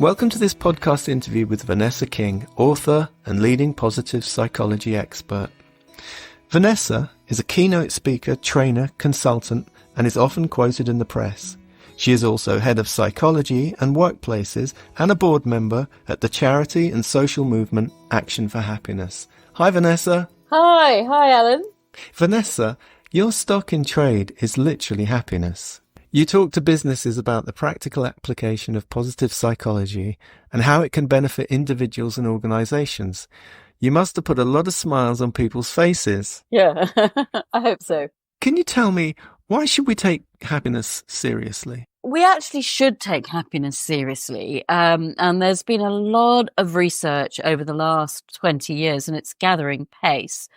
Welcome to this podcast interview with Vanessa King, author and leading positive psychology expert. Vanessa is a keynote speaker, trainer, consultant, and is often quoted in the press. She is also head of psychology and workplaces and a board member at the charity and social movement Action for Happiness. Hi, Vanessa. Hi Alan. Vanessa, your stock in trade is literally happiness. You talk to businesses about the practical application of positive psychology and how it can benefit individuals and organisations. You must have put a lot of smiles on people's faces. Yeah, I hope so. Can you tell me, why should we take happiness seriously? We actually should take happiness seriously. And there's been a lot of research over the last 20 years, and it's gathering pace,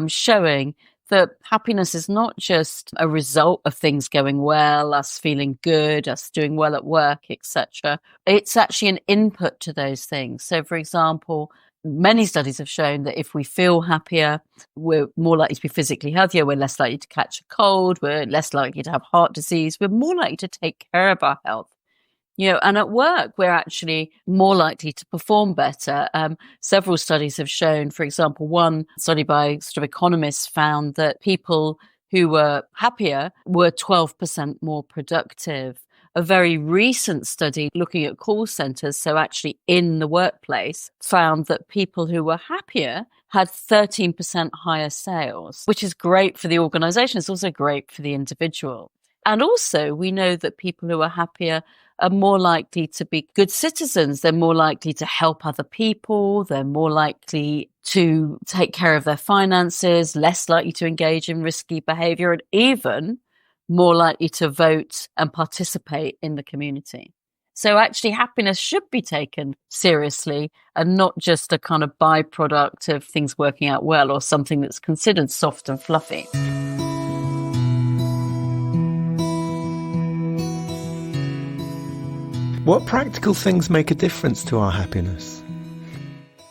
showing that happiness is not just a result of things going well, us feeling good, us doing well at work, etc. It's actually an input to those things. So, for example, many studies have shown that if we feel happier, we're more likely to be physically healthier, we're less likely to catch a cold, we're less likely to have heart disease, we're more likely to take care of our health. And at work, we're actually more likely to perform better. Several studies have shown, for example, one study by sort of economists found that people who were happier were 12% more productive. A very recent study looking at call centers, so actually in the workplace, found that people who were happier had 13% higher sales, which is great for the organization. It's also great for the individual. And also, we know that people who are happier are more likely to be good citizens. They're more likely to help other people. They're more likely to take care of their finances, less likely to engage in risky behavior, and even more likely to vote and participate in the community. So actually, happiness should be taken seriously and not just a kind of byproduct of things working out well or something that's considered soft and fluffy. What practical things make a difference to our happiness?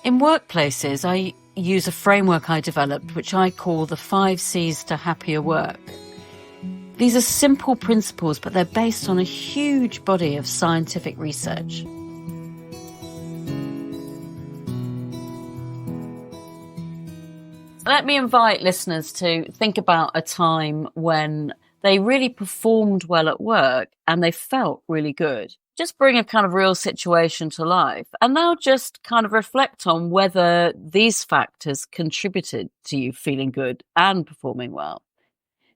In workplaces, I use a framework I developed, which I call the 5 C's to happier work. These are simple principles, but they're based on a huge body of scientific research. Let me invite listeners to think about a time when they really performed well at work and they felt really good. Just bring a kind of real situation to life. And now just kind of reflect on whether these factors contributed to you feeling good and performing well.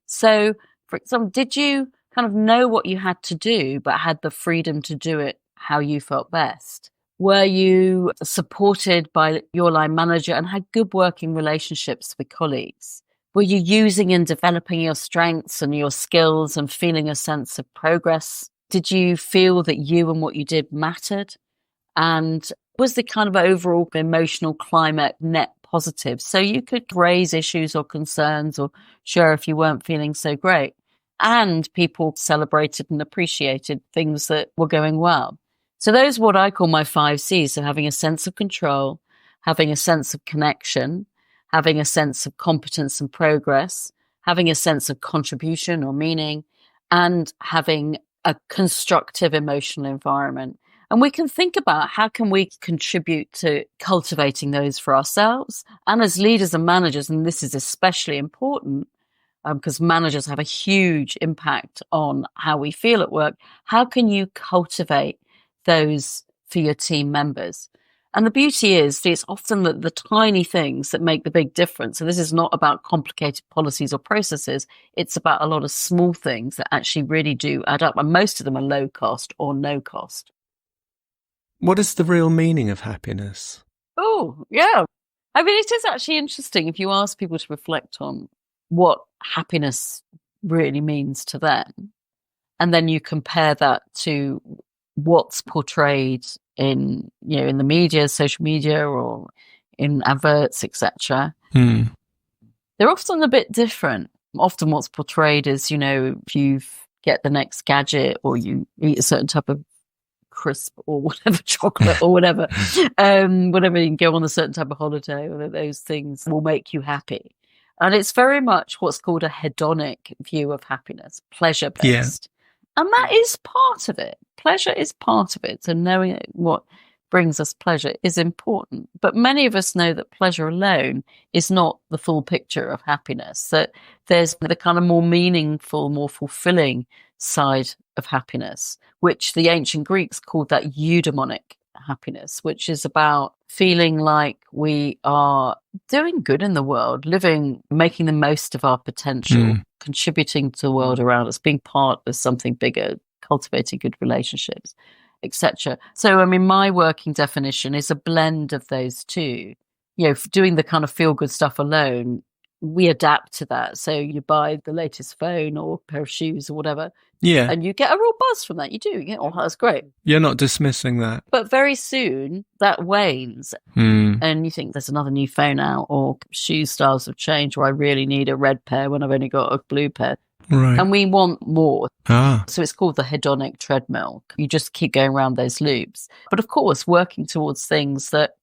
So, for example, did you kind of know what you had to do, but had the freedom to do it how you felt best? Were you supported by your line manager and had good working relationships with colleagues? Were you using and developing your strengths and your skills and feeling a sense of progress? Did you feel that you and what you did mattered? And was the kind of overall emotional climate net positive? So you could raise issues or concerns or share if you weren't feeling so great. And people celebrated and appreciated things that were going well. So those are what I call my 5 C's. So having a sense of control, having a sense of connection, having a sense of competence and progress, having a sense of contribution or meaning, and having a constructive emotional environment. And we can think about how can we contribute to cultivating those for ourselves. And as leaders and managers, and this is especially important because managers have a huge impact on how we feel at work, how can you cultivate those for your team members? And the beauty is it's often the tiny things that make the big difference. So this is not about complicated policies or processes. It's about a lot of small things that actually really do add up. And most of them are low cost or no cost. What is the real meaning of happiness? Oh, yeah. I mean, it is actually interesting if you ask people to reflect on what happiness really means to them. And then you compare that to what's portrayed in the media, social media, or in adverts, etc. They're often a bit different. Often what's portrayed is, if you get the next gadget or you eat a certain type of crisp or whatever, chocolate or whatever, whatever, you can go on a certain type of holiday, or those things will make you happy. And it's very much what's called a hedonic view of happiness, pleasure-based. And that is part of it. Pleasure is part of it. So knowing what brings us pleasure is important. But many of us know that pleasure alone is not the full picture of happiness, that there's the kind of more meaningful, more fulfilling side of happiness, which the ancient Greeks called that eudaimonic happiness, which is about feeling like we are doing good in the world, living, making the most of our potential, contributing to the world around us, being part of something bigger, cultivating good relationships, etc. So, I mean, my working definition is a blend of those two. You know, doing the kind of feel good stuff alone, we adapt to that. So you buy the latest phone or pair of shoes or whatever. Yeah. And you get a real buzz from that. You do. You get, oh, that's great. You're not dismissing that. But very soon that wanes. And you think there's another new phone out, or shoe styles have changed, or I really need a red pair when I've only got a blue pair. Right. And we want more. Ah. So it's called the hedonic treadmill. You just keep going around those loops. But of course, working towards things that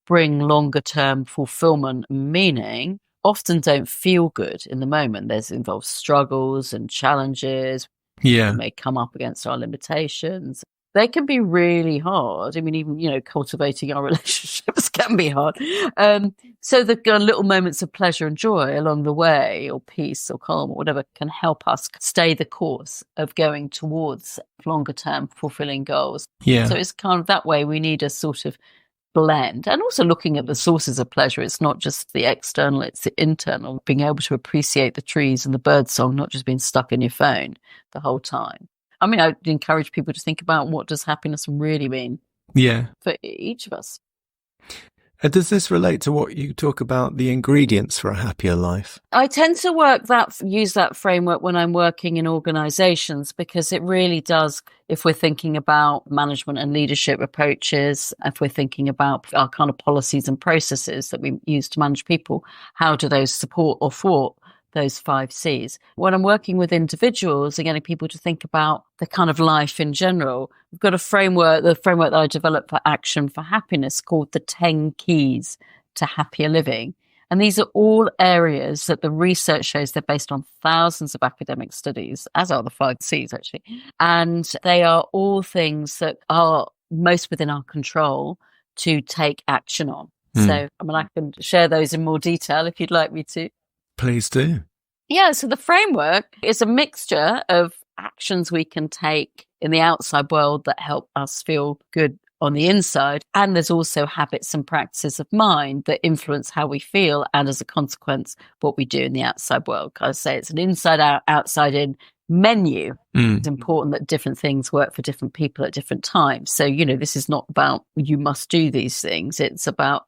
bring longer term fulfillment and meaning often don't feel good in the moment. There's involves struggles and challenges. Yeah. We may come up against our limitations. They can be really hard. I mean, even, you know, cultivating our relationships can be hard. So the little moments of pleasure and joy along the way, or peace or calm or whatever, can help us stay the course of going towards longer term fulfilling goals. Yeah. So it's kind of that way we need a sort of blend, and also looking at the sources of pleasure. It's not just the external, it's the internal, being able to appreciate the trees and the bird song, not just being stuck in your phone the whole time. I mean, I'd encourage people to think about what does happiness really mean for each of us. Does this relate to what you talk about, the ingredients for a happier life? I tend to use that framework when I'm working in organizations, because it really does, if we're thinking about management and leadership approaches, if we're thinking about our kind of policies and processes that we use to manage people, how do those support or thwart those 5 C's? When I'm working with individuals and getting people to think about the kind of life in general, we've got a framework, the framework that I developed for Action for Happiness, called the 10 Keys to Happier Living. And these are all areas that the research shows they're based on thousands of academic studies, as are the 5 C's actually. And they are all things that are most within our control to take action on. So, I mean, I can share those in more detail if you'd like me to. Please do. Yeah, so the framework is a mixture of actions we can take in the outside world that help us feel good on the inside. And there's also habits and practices of mind that influence how we feel, and as a consequence, what we do in the outside world. I say it's an inside out, outside in menu. It's important that different things work for different people at different times. So, you know, this is not about you must do these things. It's about,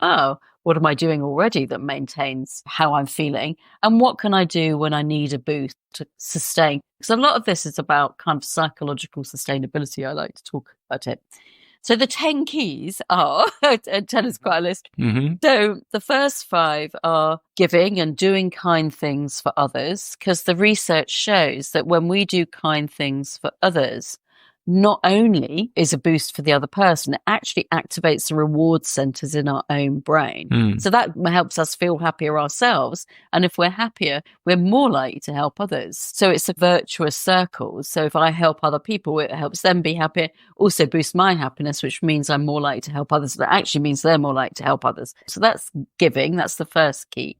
what am I doing already that maintains how I'm feeling? And what can I do when I need a boost to sustain? Because a lot of this is about kind of psychological sustainability. I like to talk about it. So the 10 keys are, 10 is quite a list. So the first 5 are giving and doing kind things for others, because the research shows that when we do kind things for others, not only is a boost for the other person, it actually activates the reward centers in our own brain. So that helps us feel happier ourselves. And if we're happier, we're more likely to help others. So it's a virtuous circle. So if I help other people, it helps them be happier, also boosts my happiness, which means I'm more likely to help others. That actually means they're more likely to help others. So that's giving. That's the first key.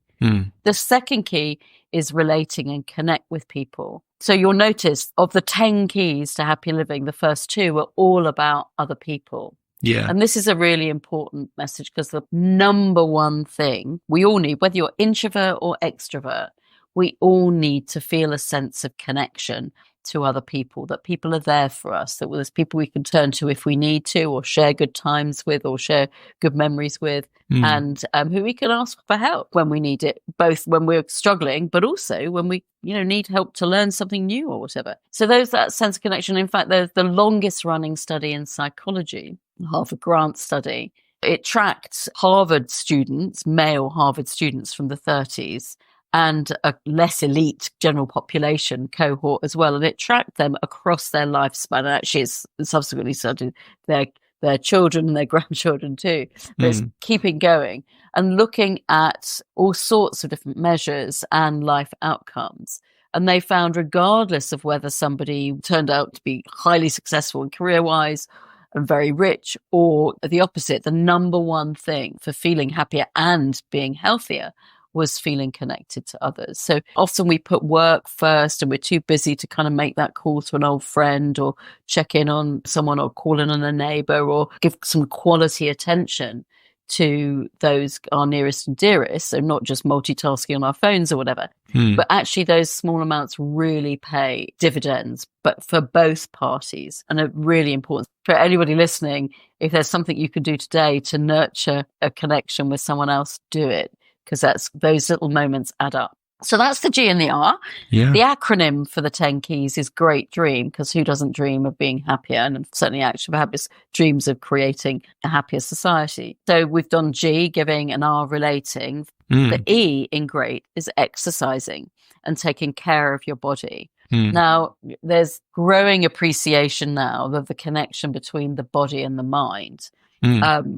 The second key is relating and connect with people. So you'll notice of the 10 keys to happy living, the first 2 are all about other people. Yeah. And this is a really important message, because the number one thing we all need, whether you're introvert or extrovert, we all need to feel a sense of connection to other people, that people are there for us, that there's people we can turn to if we need to, or share good times with, or share good memories with, and who we can ask for help when we need it, both when we're struggling, but also when we, need help to learn something new or whatever. So that sense of connection. In fact, there's the longest running study in psychology, the Harvard Grant study. It tracked Harvard students, male Harvard students from the 30s, and a less elite general population cohort as well. And it tracked them across their lifespan. And actually, it's subsequently studied their children and their grandchildren too. But it's keeping going and looking at all sorts of different measures and life outcomes. And they found, regardless of whether somebody turned out to be highly successful and career-wise and very rich, or the opposite, the number one thing for feeling happier and being healthier was feeling connected to others. So often we put work first and we're too busy to kind of make that call to an old friend or check in on someone or call in on a neighbor or give some quality attention to those our nearest and dearest. So not just multitasking on our phones or whatever, but actually those small amounts really pay dividends, but for both parties, and are really important for anybody listening. If there's something you can do today to nurture a connection with someone else, do it, because those little moments add up. So that's the G and the R. Yeah. The acronym for the 10 keys is Great Dream, because who doesn't dream of being happier? And certainly Action for Happiness dreams of creating a happier society. So we've done G, giving, and R, relating. The E in great is exercising and taking care of your body. Now, there's growing appreciation now of the connection between the body and the mind.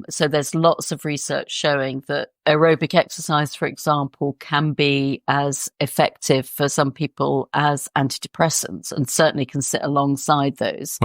So there's lots of research showing that aerobic exercise, for example, can be as effective for some people as antidepressants, and certainly can sit alongside those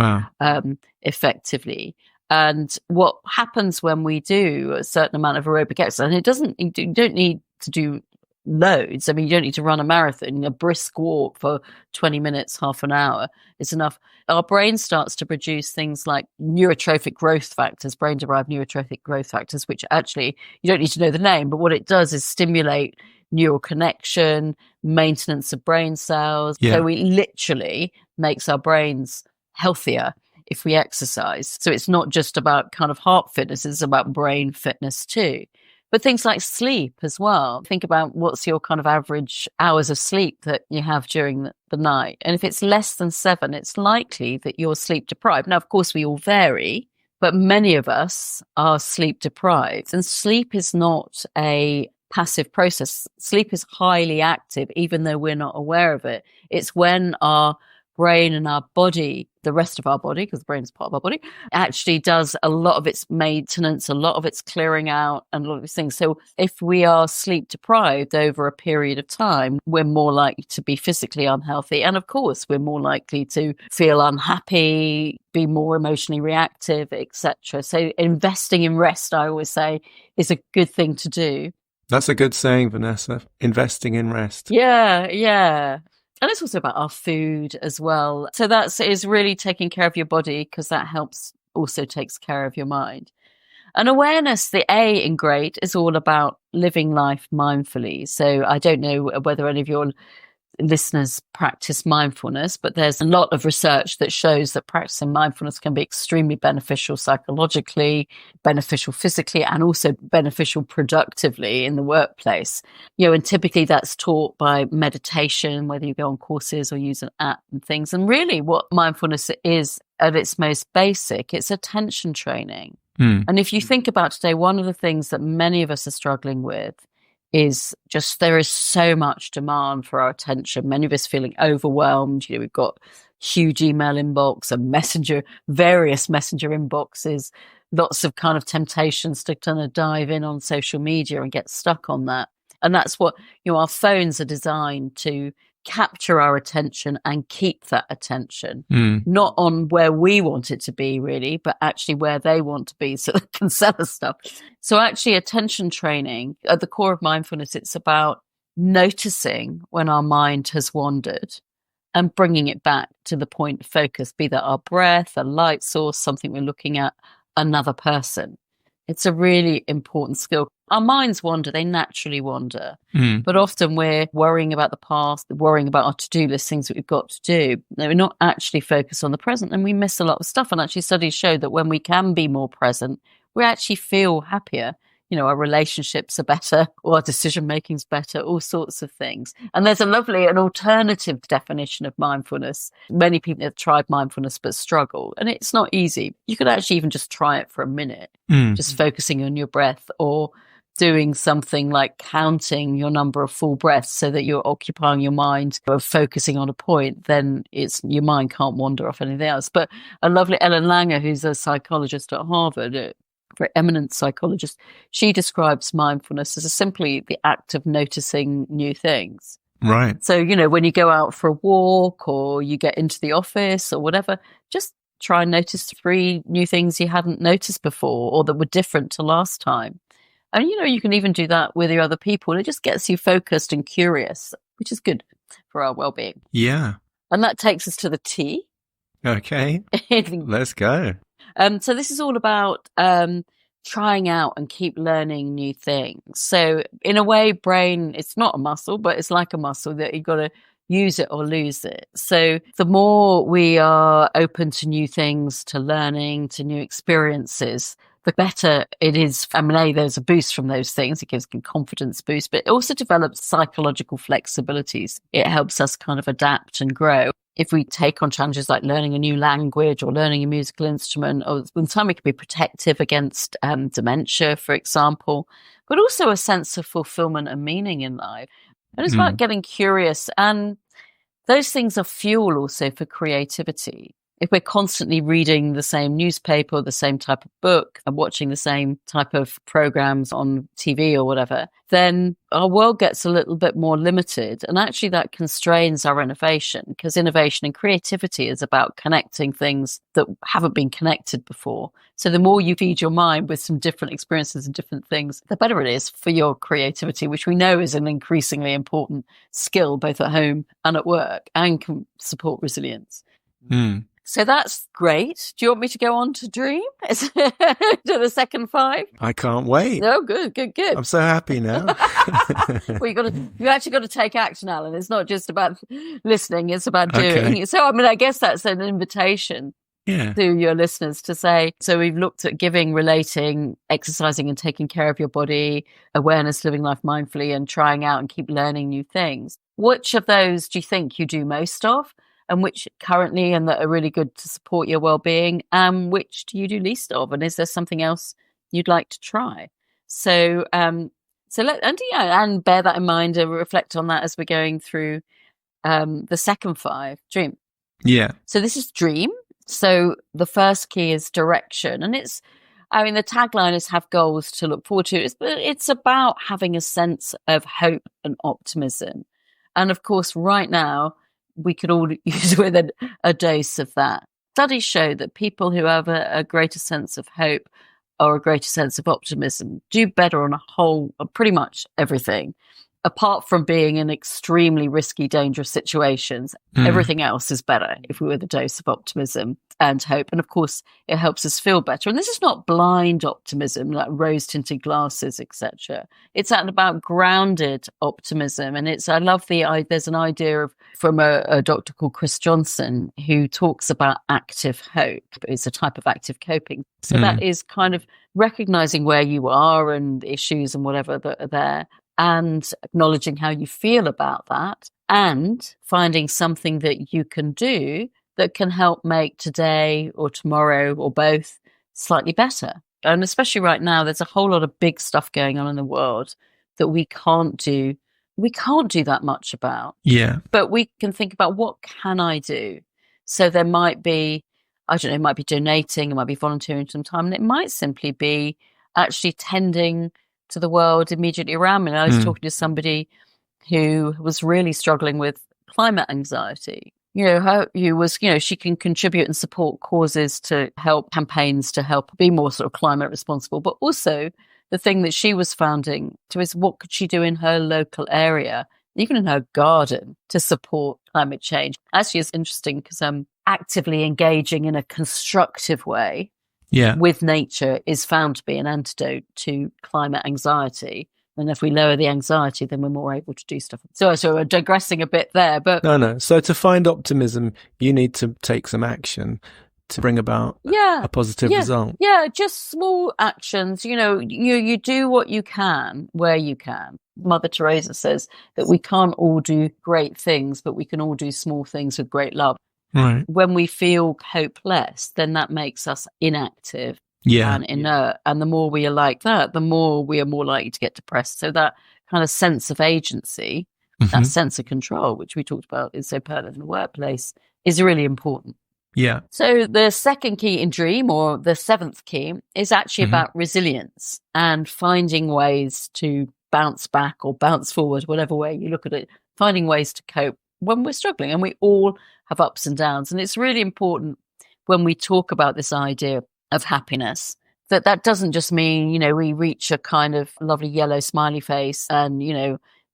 effectively. And what happens when we do a certain amount of aerobic exercise, and you don't need to do loads. I mean, you don't need to run a marathon. A brisk walk for 20 minutes, half an hour is enough. Our brain starts to produce things like neurotrophic growth factors, brain-derived neurotrophic growth factors, which actually, you don't need to know the name, but what it does is stimulate neural connection, maintenance of brain cells. Yeah. So it literally makes our brains healthier if we exercise. So it's not just about kind of heart fitness, it's about brain fitness too. But things like sleep as well. Think about what's your kind of average hours of sleep that you have during the night. And if it's less than 7, it's likely that you're sleep deprived. Now, of course, we all vary, but many of us are sleep deprived. And sleep is not a passive process. Sleep is highly active, even though we're not aware of it. It's when our brain and our body, the rest of our body, because the brain is part of our body, actually does a lot of its maintenance, a lot of its clearing out, and a lot of these things. So if we are sleep deprived over a period of time, we're more likely to be physically unhealthy. And of course, we're more likely to feel unhappy, be more emotionally reactive, etc. So investing in rest, I always say, is a good thing to do. That's a good saying, Vanessa. Investing in rest. Yeah. And it's also about our food as well. So is really taking care of your body, because that also takes care of your mind. And awareness, the A in great, is all about living life mindfully. So I don't know whether any of your listeners practice mindfulness, but there's a lot of research that shows that practicing mindfulness can be extremely beneficial psychologically, beneficial physically, and also beneficial productively in the workplace. And typically that's taught by meditation, whether you go on courses or use an app and things. And really what mindfulness is at its most basic, it's attention training. And if you think about today, one of the things that many of us are struggling with is just there is so much demand for our attention. Many of us feeling overwhelmed. We've got huge email inbox and various messenger inboxes, lots of kind of temptations to kind of dive in on social media and get stuck on that. And that's what, our phones are designed to capture our attention and keep that attention, not on where we want it to be really, but actually where they want to be so they can sell us stuff. So actually attention training, at the core of mindfulness, it's about noticing when our mind has wandered and bringing it back to the point of focus, be that our breath, a light source, something we're looking at, another person. It's a really important skill. Our minds wander, they naturally wander. But often we're worrying about the past, worrying about our to-do list, things that we've got to do. We're not actually focused on the present, and we miss a lot of stuff. And actually studies show that when we can be more present, we actually feel happier. Our relationships are better, or our decision making's better, all sorts of things. And there's an alternative definition of mindfulness. Many people have tried mindfulness but struggle, and it's not easy. You could actually even just try it for a minute, just focusing on your breath, or doing something like counting your number of full breaths so that you're occupying your mind or focusing on a point. Then your mind can't wander off anything else. But a lovely Ellen Langer, who's a psychologist at Harvard, very eminent psychologist, she describes mindfulness as simply the act of noticing new things. Right. So, when you go out for a walk or you get into the office or whatever, just try and notice 3 new things you hadn't noticed before or that were different to last time. And, you can even do that with your other people. And it just gets you focused and curious, which is good for our well-being. Yeah. And that takes us to the T. Okay. Let's go. So this is all about trying out and keep learning new things. So in a way, brain, it's not a muscle, but it's like a muscle that you've got to use it or lose it. So the more we are open to new things, to learning, to new experiences, the better it is. I mean, there's a boost from those things. It gives a confidence boost, but it also develops psychological flexibilities. It helps us kind of adapt and grow. If we take on challenges like learning a new language or learning a musical instrument, or in time it can be protective against dementia, for example, but also a sense of fulfillment and meaning in life. And it's about getting curious. And those things are fuel also for creativity. If we're constantly reading the same newspaper or the same type of book and watching the same type of programs on TV or whatever, then our world gets a little bit more limited. And actually that constrains our innovation, because innovation and creativity is about connecting things that haven't been connected before. So the more you feed your mind with some different experiences and different things, the better it is for your creativity, which we know is an increasingly important skill, both at home and at work, and can support resilience. So that's great. Do you want me to go on to dream? To the second 5? I can't wait. Oh, good. I'm so happy now. Well, you actually got to take action, Alan. It's not just about listening, it's about doing. Okay. So, I mean, I guess that's an invitation to your listeners to say, so we've looked at giving, relating, exercising and taking care of your body, awareness, living life mindfully, and trying out and keep learning new things. Which of those do you think you do most of? And which currently and that are really good to support your well-being, and which do you do least of? And is there something else you'd like to try? So, and bear that in mind and reflect on that as we're going through the second 5, dream. Yeah. So this is dream. So the first key is direction, and the tagline is have goals to look forward to. It's about having a sense of hope and optimism, and of course, right now, we could all use with a dose of that. Studies show that people who have a greater sense of hope or a greater sense of optimism do better on a whole, pretty much everything. Apart from being in extremely risky, dangerous situations, everything else is better if we were the dose of optimism and hope. And of course, it helps us feel better. And this is not blind optimism, like rose-tinted glasses, etc. It's about grounded optimism. And I love there's an idea from a doctor called Chris Johnson who talks about active hope. It's a type of active coping. So that is kind of recognizing where you are and issues and whatever that are there, and acknowledging how you feel about that, and finding something that you can do that can help make today or tomorrow or both slightly better. And especially right now, there's a whole lot of big stuff going on in the world that we can't do that much about. Yeah. But we can think about, what can I do? So there might be, it might be donating, it might be volunteering some time, and it might simply be actually tending to the world immediately around me. And I was talking to somebody who was really struggling with climate anxiety. She can contribute and support causes to help campaigns to help be more sort of climate responsible. But also the thing that she was founding is what could she do in her local area, even in her garden, to support climate change. Actually, it's interesting because I'm actively engaging in a constructive way with nature is found to be an antidote to climate anxiety. And if we lower the anxiety, then we're more able to do stuff. So we're digressing a bit there, but no. So to find optimism, you need to take some action to bring about a positive result. Yeah, just small actions. You do what you can where you can. Mother Teresa says that we can't all do great things, but we can all do small things with great love. Right. When we feel hopeless, then that makes us inactive and inert. And the more we are like that, the more we are more likely to get depressed. So that kind of sense of agency, that sense of control, which we talked about is so pertinent in the workplace, is really important. Yeah. So the second key in dream, or the 7th key, is actually about resilience and finding ways to bounce back or bounce forward, whatever way you look at it, finding ways to cope when we're struggling. And we all have ups and downs. And it's really important when we talk about this idea of happiness, that doesn't just mean, we reach a kind of lovely yellow smiley face and,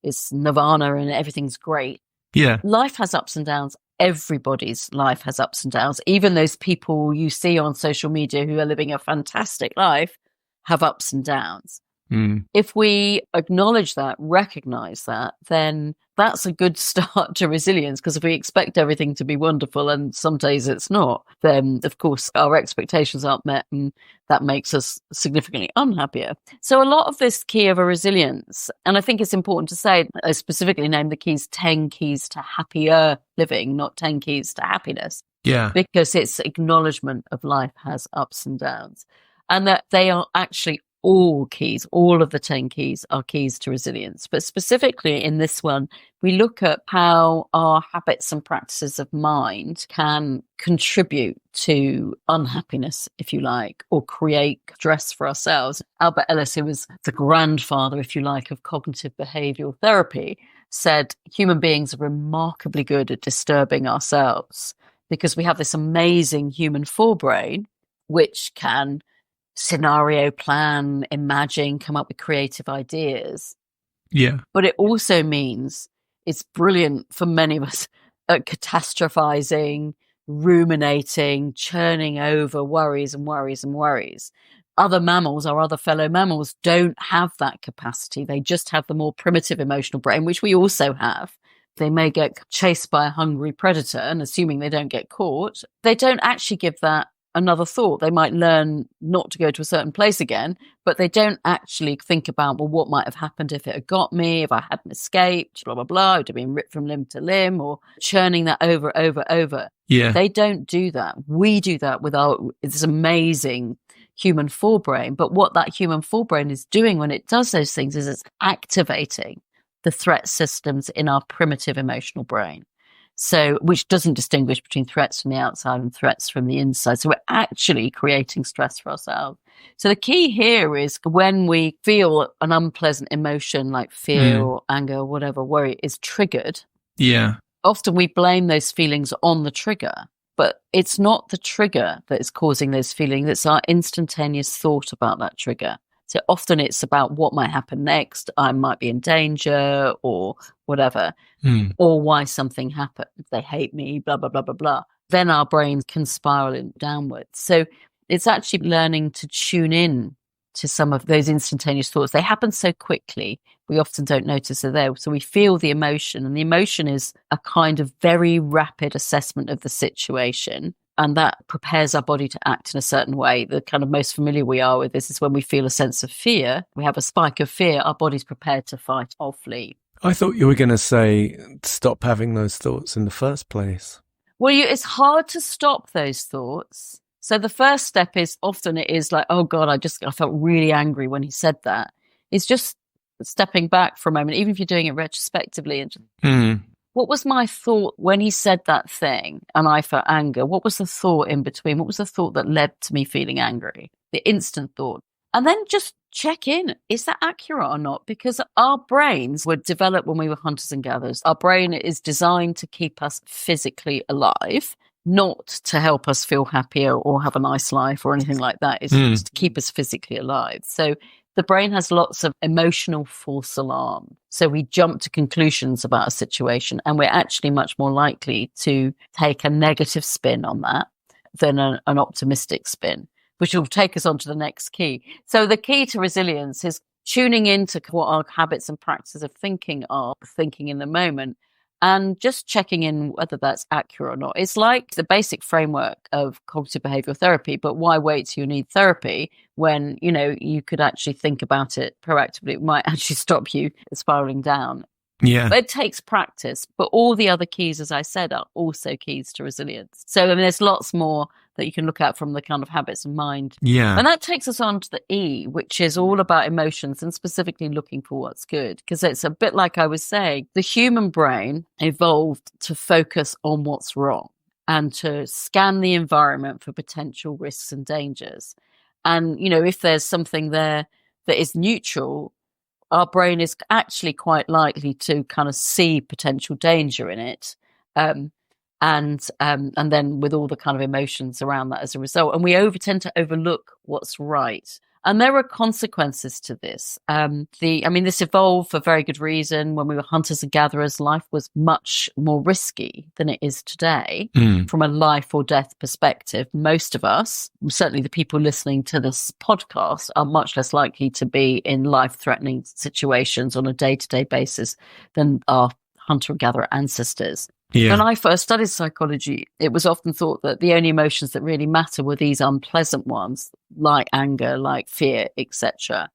it's nirvana and everything's great. Yeah. Life has ups and downs. Everybody's life has ups and downs. Even those people you see on social media who are living a fantastic life have ups and downs. If we acknowledge that, recognize that, then that's a good start to resilience. Because if we expect everything to be wonderful and some days it's not, then of course our expectations aren't met and that makes us significantly unhappier. So a lot of this key of a resilience, and I think it's important to say, I specifically named the keys 10 keys to happier living, not 10 keys to happiness. Yeah. Because it's acknowledgement of life has ups and downs, and that they are actually all keys. All of the 10 keys are keys to resilience. But specifically in this one, we look at how our habits and practices of mind can contribute to unhappiness, if you like, or create stress for ourselves. Albert Ellis, who was the grandfather, if you like, of cognitive behavioral therapy, said human beings are remarkably good at disturbing ourselves because we have this amazing human forebrain, which can scenario plan, imagine, come up with creative ideas. Yeah. But it also means it's brilliant for many of us at catastrophizing, ruminating, churning over worries and worries and worries. Other mammals, our other fellow mammals, don't have that capacity. They just have the more primitive emotional brain, which we also have. They may get chased by a hungry predator, and assuming they don't get caught, they don't actually give that another thought. They might learn not to go to a certain place again, but they don't actually think about, well, what might have happened if it had got me, if I hadn't escaped, blah, blah, blah, I would have been ripped from limb to limb, or churning that over. Yeah. They don't do that. We do that with this amazing human forebrain. But what that human forebrain is doing when it does those things is it's activating the threat systems in our primitive emotional brain. So, which doesn't distinguish between threats from the outside and threats from the inside. So we're actually creating stress for ourselves. So the key here is when we feel an unpleasant emotion like fear or anger or whatever, worry is triggered. Yeah. Often we blame those feelings on the trigger, but it's not the trigger that is causing those feelings. It's our instantaneous thought about that trigger. So often it's about what might happen next. I might be in danger or whatever, or why something happened. They hate me, blah, blah, blah, blah, blah. Then our brains can spiral downwards. So it's actually learning to tune in to some of those instantaneous thoughts. They happen so quickly, we often don't notice they're there. So we feel the emotion, and the emotion is a kind of very rapid assessment of the situation. And that prepares our body to act in a certain way. The kind of most familiar we are with this is when we feel a sense of fear. We have a spike of fear. Our body's prepared to fight or flee. I thought you were going to say stop having those thoughts in the first place. Well, it's hard to stop those thoughts. So the first step is often it is like, oh God, I felt really angry when he said that. It's just stepping back for a moment, even if you're doing it retrospectively, and just, what was my thought when he said that thing and I felt anger? What was the thought in between? What was the thought that led to me feeling angry? The instant thought. And then just check in. Is that accurate or not? Because our brains were developed when we were hunters and gatherers. Our brain is designed to keep us physically alive, not to help us feel happier or have a nice life or anything like that. It's just to keep us physically alive. So the brain has lots of emotional false alarm. So we jump to conclusions about a situation, and we're actually much more likely to take a negative spin on that than an optimistic spin, which will take us on to the next key. So the key to resilience is tuning into what our habits and practices of thinking are, thinking in the moment, and just checking in whether that's accurate or not. It's like the basic framework of cognitive behavioral therapy, but why wait till you need therapy when, you could actually think about it proactively? It might actually stop you spiraling down. Yeah. But it takes practice. But all the other keys, as I said, are also keys to resilience. So there's lots more that you can look at from the kind of habits of mind. Yeah. And that takes us on to the E, which is all about emotions and specifically looking for what's good. Because it's a bit like I was saying, the human brain evolved to focus on what's wrong and to scan the environment for potential risks and dangers. And, if there's something there that is neutral, our brain is actually quite likely to kind of see potential danger in it. And then with all the kind of emotions around that as a result, and we tend to overlook what's right. And there are consequences to this. This evolved for very good reason. When we were hunters and gatherers, life was much more risky than it is today. From a life or death perspective, most of us, certainly the people listening to this podcast, are much less likely to be in life-threatening situations on a day-to-day basis than our hunter and gatherer ancestors. Yeah. When I first studied psychology, it was often thought that the only emotions that really matter were these unpleasant ones, like anger, like fear, etc.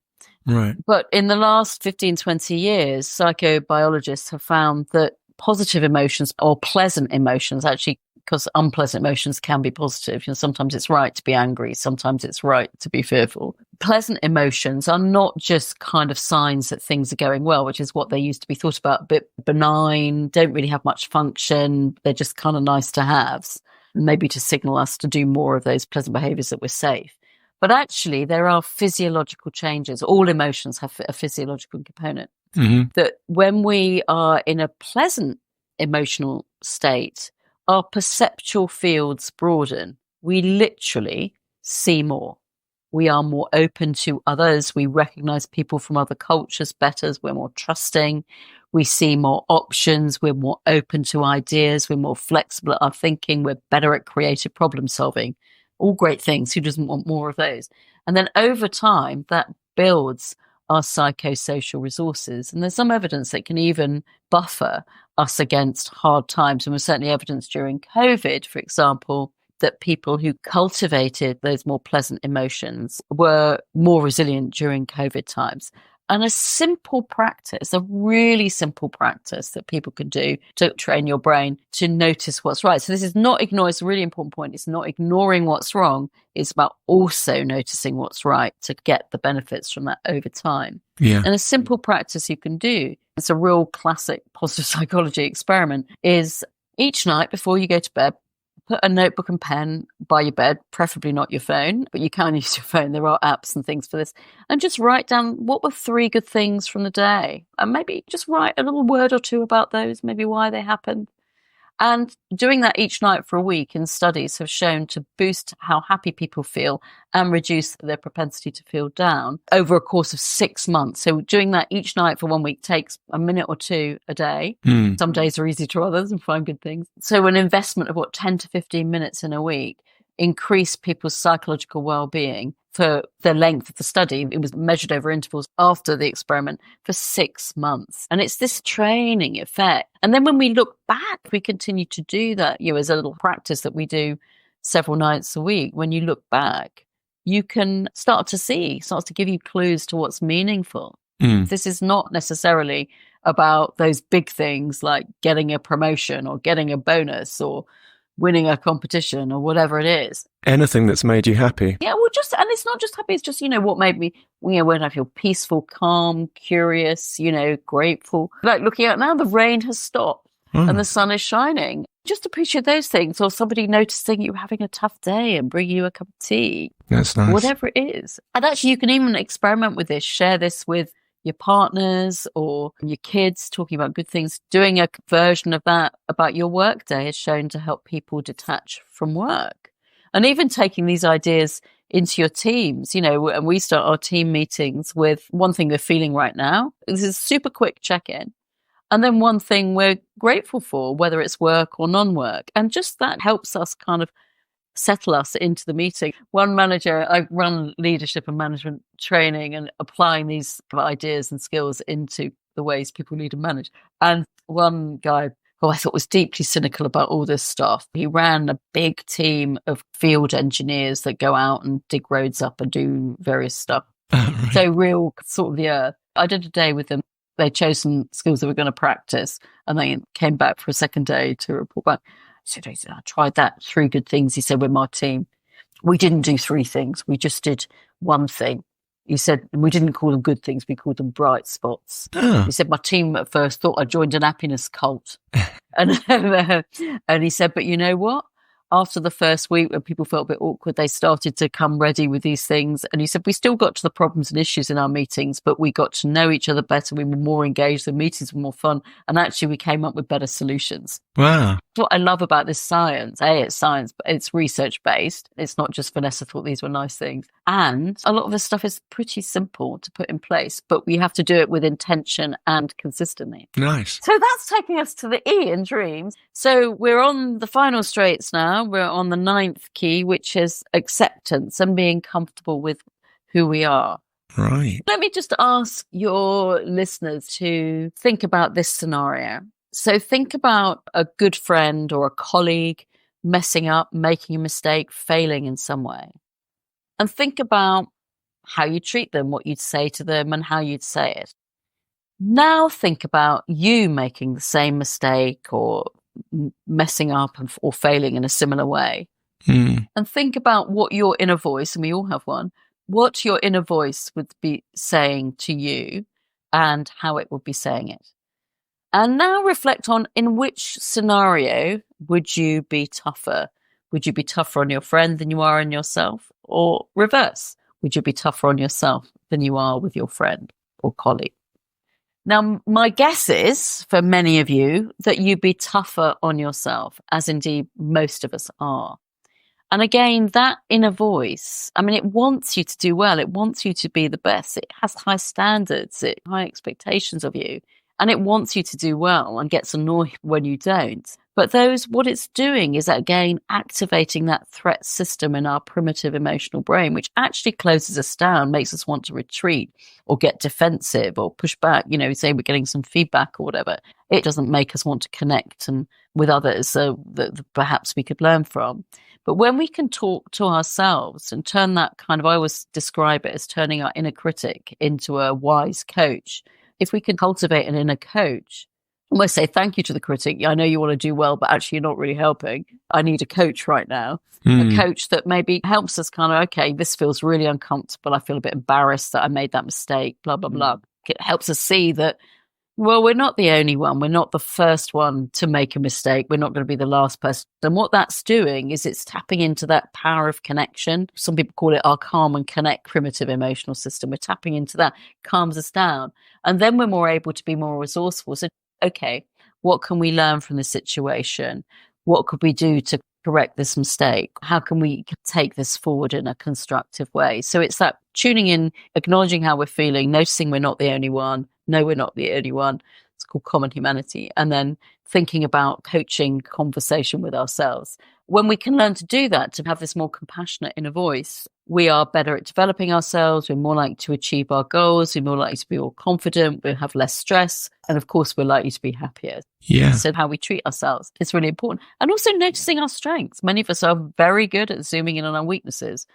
Right. But in the last 15, 20 years, psychobiologists have found that positive emotions or pleasant emotions, actually, because unpleasant emotions can be positive. Sometimes it's right to be angry. Sometimes it's right to be fearful. Pleasant emotions are not just kind of signs that things are going well, which is what they used to be thought about, a bit benign, don't really have much function. They're just kind of nice to haves, maybe to signal us to do more of those pleasant behaviors that we're safe. But actually, there are physiological changes. All emotions have a physiological component. That when we are in a pleasant emotional state, our perceptual fields broaden. We literally see more. We are more open to others. We recognize people from other cultures better. We're more trusting. We see more options. We're more open to ideas. We're more flexible at our thinking. We're better at creative problem solving. All great things. Who doesn't want more of those? And then over time, that builds our psychosocial resources. And there's some evidence that can even buffer us against hard times. And there's certainly evidence during COVID, for example, that people who cultivated those more pleasant emotions were more resilient during COVID times. And a simple practice, a really simple practice that people can do to train your brain to notice what's right. So this is not ignoring, it's a really important point. It's not ignoring what's wrong. It's about also noticing what's right to get the benefits from that over time. Yeah. And a simple practice you can do, it's a real classic positive psychology experiment, is each night before you go to bed, put a notebook and pen by your bed, preferably not your phone, but you can use your phone. There are apps and things for this. And just write down what were 3 good things from the day. And maybe just write a little word or two about those, maybe why they happened. And doing that each night for a week in studies have shown to boost how happy people feel and reduce their propensity to feel down over a course of 6 months. So doing that each night for 1 week takes a minute or 2 a day. Some days are easy to others and find good things. So an investment of 10 to 15 minutes in a week increase people's psychological well-being for the length of the study. It was measured over intervals after the experiment for 6 months. And it's this training effect. And then when we look back, we continue to do that, as a little practice that we do several nights a week. When you look back, you can start to give you clues to what's meaningful. This is not necessarily about those big things like getting a promotion or getting a bonus or winning a competition or whatever it is. Anything that's made you happy. Yeah, and it's not just happy, it's just, what made me, when I feel peaceful, calm, curious, grateful. Like looking out now, the rain has stopped and the sun is shining. Just appreciate those things, or somebody noticing you having a tough day and bringing you a cup of tea. That's nice. Whatever it is. And actually, you can even experiment with this, share this with your partners or your kids, talking about good things. Doing a version of that about your work day is shown to help people detach from work. And even taking these ideas into your teams, and we start our team meetings with one thing we're feeling right now. This is a super quick check-in. And then one thing we're grateful for, whether it's work or non-work. And just that helps us kind of settle us into the meeting. One manager, I run leadership and management training and applying these ideas and skills into the ways people lead and manage. And one guy who I thought was deeply cynical about all this stuff, he ran a big team of field engineers that go out and dig roads up and do various stuff. Right. So real sort of the earth. I did a day with them. They chose some skills they were going to practice and they came back for a second day to report back. So he said, I tried that, 3 good things, he said, with my team. We didn't do 3 things. We just did 1 thing. He said, we didn't call them good things. We called them bright spots. He said, my team at first thought I joined an happiness cult. and he said, but you know what? after the first week when people felt a bit awkward, they started to come ready with these things. And you said, we still got to the problems and issues in our meetings, but we got to know each other better. We were more engaged. The meetings were more fun. And actually we came up with better solutions. Wow. What I love about this science, it's science, but it's research based. It's not just Vanessa thought these were nice things. And a lot of this stuff is pretty simple to put in place, but we have to do it with intention and consistently. Nice. So that's taking us to the E in dreams. So we're on the final straits now. We're on the 9th key, which is acceptance and being comfortable with who we are. Right. Let me just ask your listeners to think about this scenario. So think about a good friend or a colleague messing up, making a mistake, failing in some way. And think about how you treat them, what you'd say to them, and how you'd say it. Now think about you making the same mistake or messing up or failing in a similar way. And think about what your inner voice, and we all have one, what your inner voice would be saying to you and how it would be saying it. And now reflect on, in which scenario would you be tougher? Would you be tougher on your friend than you are on yourself? Or reverse, would you be tougher on yourself than you are with your friend or colleague? Now, my guess is, for many of you, that you'd be tougher on yourself, as indeed most of us are. And again, that inner voice, I mean, it wants you to do well. It wants you to be the best. It has high standards, high expectations of you. And it wants you to do well and gets annoyed when you don't. But what it's doing is, again, activating that threat system in our primitive emotional brain, which actually closes us down, makes us want to retreat or get defensive or push back, say we're getting some feedback or whatever. It doesn't make us want to connect and with others that perhaps we could learn from. But when we can talk to ourselves and turn that I always describe it as turning our inner critic into a wise coach. If we can cultivate an inner coach, almost say thank you to the critic. I know you want to do well, but actually you're not really helping. I need a coach right now. A coach that maybe helps us okay, this feels really uncomfortable. I feel a bit embarrassed that I made that mistake, blah, blah, blah. It helps us see that, well, we're not the only one. We're not the first one to make a mistake. We're not going to be the last person. And what that's doing is it's tapping into that power of connection. Some people call it our calm and connect primitive emotional system. We're tapping into that, calms us down. And then we're more able to be more resourceful. So, okay, what can we learn from the situation? What could we do to correct this mistake? How can we take this forward in a constructive way? So it's that tuning in, acknowledging how we're feeling, noticing we're not the only one. No, we're not the only one. It's called common humanity. And then thinking about coaching conversation with ourselves. When we can learn to do that, to have this more compassionate inner voice, we are better at developing ourselves. We're more likely to achieve our goals. We're more likely to be more confident. We have less stress. And of course, we're likely to be happier. Yeah. So how we treat ourselves is really important. And also noticing our strengths. Many of us are very good at zooming in on our weaknesses,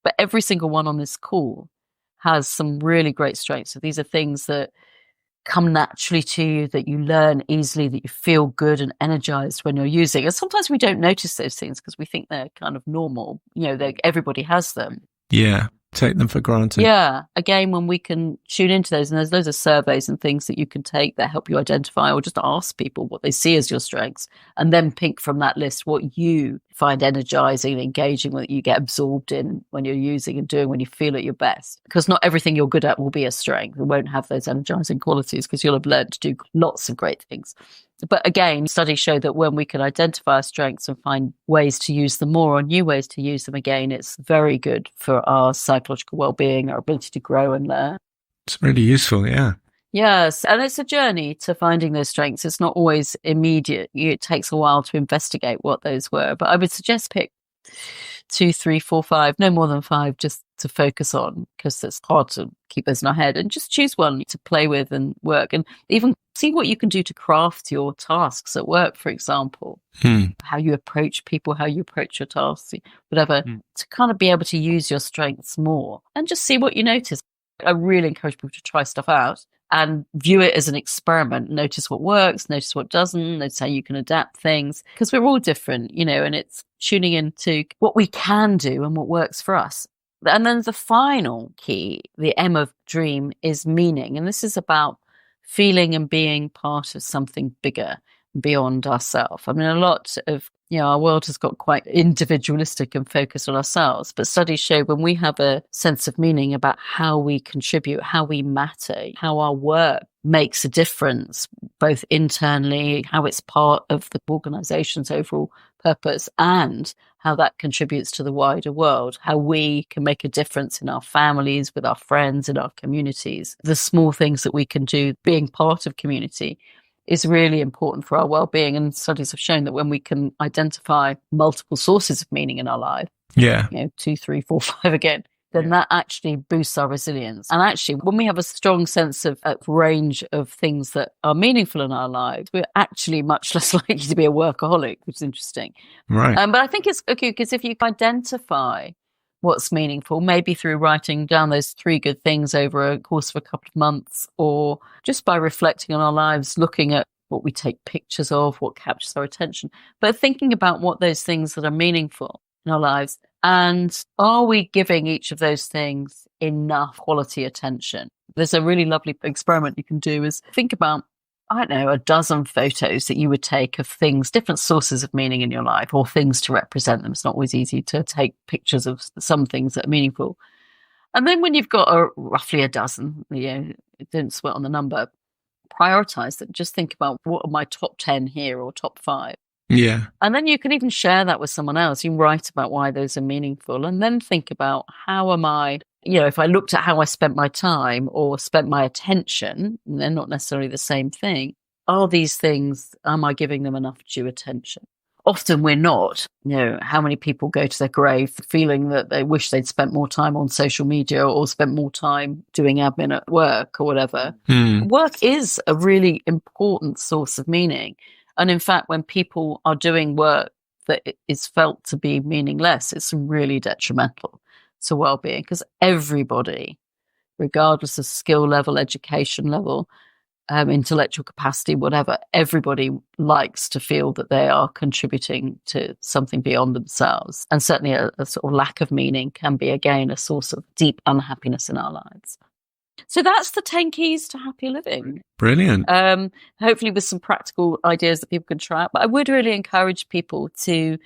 but every single one on this call has some really great strengths. So these are things that come naturally to you, that you learn easily, that you feel good and energized when you're using. And sometimes we don't notice those things because we think they're kind of normal. Everybody has them. Yeah. Take them for granted. Yeah. Again, when we can tune into those, and there's loads of surveys and things that you can take that help you identify, or just ask people what they see as your strengths, and then pick from that list what you find energizing and engaging, what you get absorbed in when you're using and doing when you feel at your best. Because not everything you're good at will be a strength. It won't have those energizing qualities because you'll have learned to do lots of great things. But again, studies show that when we can identify our strengths and find ways to use them more, or new ways to use them, again, it's very good for our psychological well-being, our ability to grow and learn. It's really useful, yeah. Yes, and it's a journey to finding those strengths. It's not always immediate. It takes a while to investigate what those were. But I would suggest pick 2, 3, 4, 5, no more than 5, just to focus on, because it's hard to keep those in our head, and just choose one to play with and work, and even see what you can do to craft your tasks at work, for example, how you approach people, how you approach your tasks, whatever, to kind of be able to use your strengths more and just see what you notice. I really encourage people to try stuff out and view it as an experiment. Notice what works, notice what doesn't, notice how you can adapt things, because we're all different, and it's tuning into what we can do and what works for us. And then the final key, the M of dream, is meaning. And this is about feeling and being part of something bigger. beyond ourselves. I mean, a lot of, our world has got quite individualistic and focused on ourselves, but studies show when we have a sense of meaning about how we contribute, how we matter, how our work makes a difference, both internally, how it's part of the organization's overall purpose, and how that contributes to the wider world, how we can make a difference in our families, with our friends, in our communities. The small things that we can do, being part of community, is really important for our well-being. And studies have shown that when we can identify multiple sources of meaning in our life, 2, 3, 4, 5 again, then that actually boosts our resilience. And actually, when we have a strong sense of a range of things that are meaningful in our lives, we're actually much less likely to be a workaholic, which is interesting. Right. But I think it's okay because if you identify what's meaningful, maybe through writing down those 3 good things over a course of a couple of months, or just by reflecting on our lives, looking at what we take pictures of, what captures our attention, but thinking about what those things that are meaningful in our lives, and are we giving each of those things enough quality attention? There's a really lovely experiment you can do is think about, I don't know, a dozen photos that you would take of things, different sources of meaning in your life, or things to represent them. It's not always easy to take pictures of some things that are meaningful. And then when you've got roughly a dozen, don't sweat on the number, prioritize them. Just think about what are my top 10 here or top 5. Yeah. And then you can even share that with someone else. You can write about why those are meaningful, and then think about how am I, if I looked at how I spent my time or spent my attention, and they're not necessarily the same thing, are these things, am I giving them enough due attention? Often we're not. How many people go to their grave feeling that they wish they'd spent more time on social media or spent more time doing admin at work or whatever. Work is a really important source of meaning. And in fact, when people are doing work that is felt to be meaningless, it's really detrimental to well-being, because everybody, regardless of skill level, education level, intellectual capacity, whatever, everybody likes to feel that they are contributing to something beyond themselves. And certainly a sort of lack of meaning can be, again, a source of deep unhappiness in our lives. So that's the 10 keys to happy living. Brilliant. Hopefully with some practical ideas that people can try out. But I would really encourage people to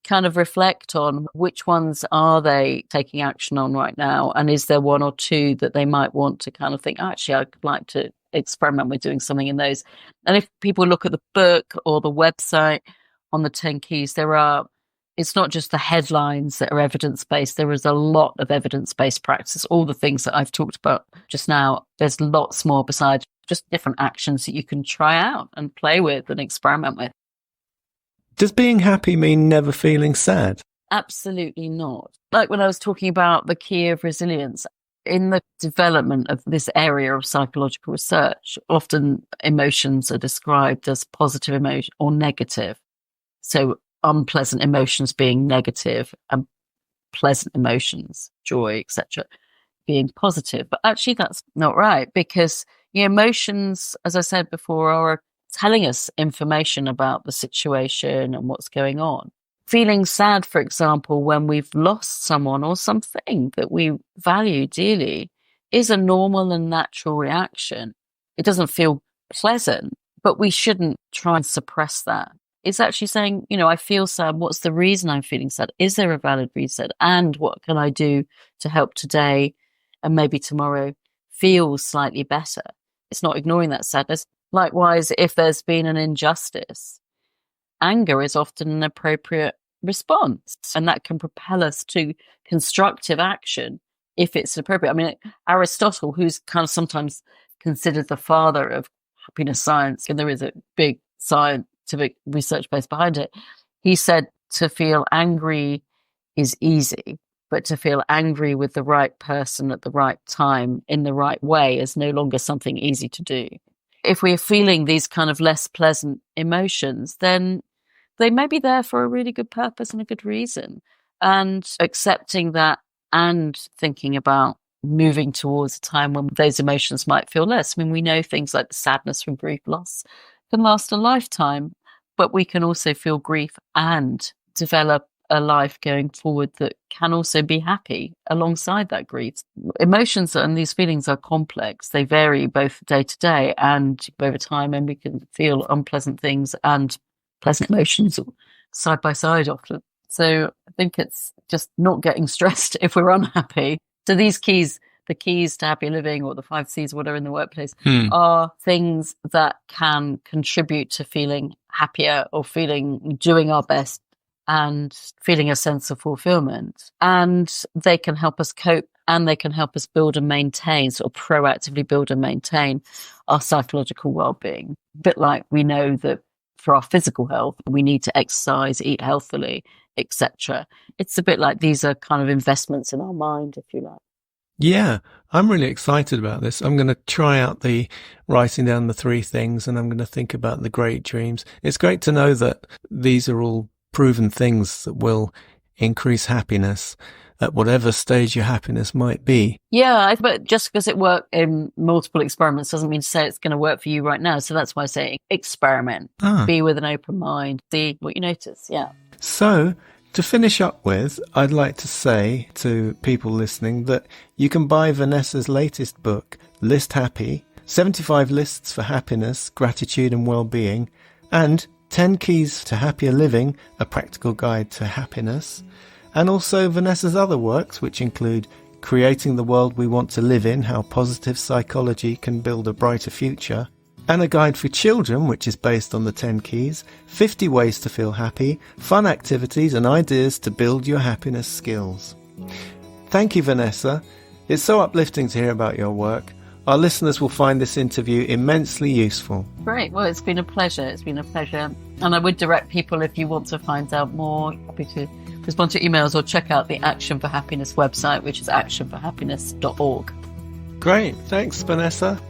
kind of reflect on which ones are they taking action on right now, and is there one or two that they might want to kind of think, actually, I'd like to experiment with doing something in those. And if people look at the book or the website on the 10 keys, it's not just the headlines that are evidence-based. There is a lot of evidence-based practice. All the things that I've talked about just now, there's lots more besides just different actions that you can try out and play with and experiment with. Does being happy mean never feeling sad? Absolutely not. Like when I was talking about the key of resilience, in the development of this area of psychological research, often emotions are described as positive emotion or negative. So unpleasant emotions being negative and pleasant emotions, joy, etc., being positive. But actually that's not right, because emotions, as I said before, are telling us information about the situation and what's going on. Feeling sad, for example, when we've lost someone or something that we value dearly, is a normal and natural reaction. It doesn't feel pleasant, but we shouldn't try and suppress that. It's actually saying, I feel sad. What's the reason I'm feeling sad? Is there a valid reason? And what can I do to help today and maybe tomorrow feel slightly better? It's not ignoring that sadness. Likewise, if there's been an injustice, anger is often an appropriate response, and that can propel us to constructive action if it's appropriate. I mean, Aristotle, who's kind of sometimes considered the father of happiness science, and there is a big scientific research base behind it, he said to feel angry is easy, but to feel angry with the right person at the right time in the right way is no longer something easy to do. If we're feeling these kind of less pleasant emotions, then they may be there for a really good purpose and a good reason. And accepting that and thinking about moving towards a time when those emotions might feel less. I mean, we know things like sadness from grief loss can last a lifetime, but we can also feel grief and develop a life going forward that can also be happy alongside that grief. Emotions and these feelings are complex. They vary both day to day and over time, and we can feel unpleasant things and pleasant emotions side by side often. So I think it's just not getting stressed if we're unhappy. So these keys, the keys to happy living, or the 5 C's, whatever, in the workplace, are things that can contribute to feeling happier or doing our best and feeling a sense of fulfillment. And they can help us cope, and they can help us build and maintain, sort of proactively build and maintain our psychological well-being. A bit like we know that for our physical health, we need to exercise, eat healthily, etc. It's a bit like these are kind of investments in our mind, if you like. Yeah, I'm really excited about this. I'm going to try out the writing down the 3 things, and I'm going to think about the great dreams. It's great to know that these are all proven things that will increase happiness at whatever stage your happiness might be. Yeah, but just because it worked in multiple experiments doesn't mean to say it's going to work for you right now. So that's why I say experiment. Be with an open mind. See what you notice. Yeah. So to finish up with, I'd like to say to people listening that you can buy Vanessa's latest book, List Happy, 75 Lists for Happiness, Gratitude and Wellbeing, and 10 Keys to Happier Living, a practical guide to happiness, and also Vanessa's other works, which include Creating the World We Want to Live In, How Positive Psychology Can Build a Brighter Future, and a guide for children, which is based on the 10 keys, 50 ways to feel happy, fun activities and ideas to build your happiness skills. Thank you, Vanessa. It's so uplifting to hear about your work. Our listeners will find this interview immensely useful. Great. Well, it's been a pleasure. It's been a pleasure. And I would direct people, if you want to find out more, happy to respond to emails or check out the Action for Happiness website, which is actionforhappiness.org. Great. Thanks, Vanessa.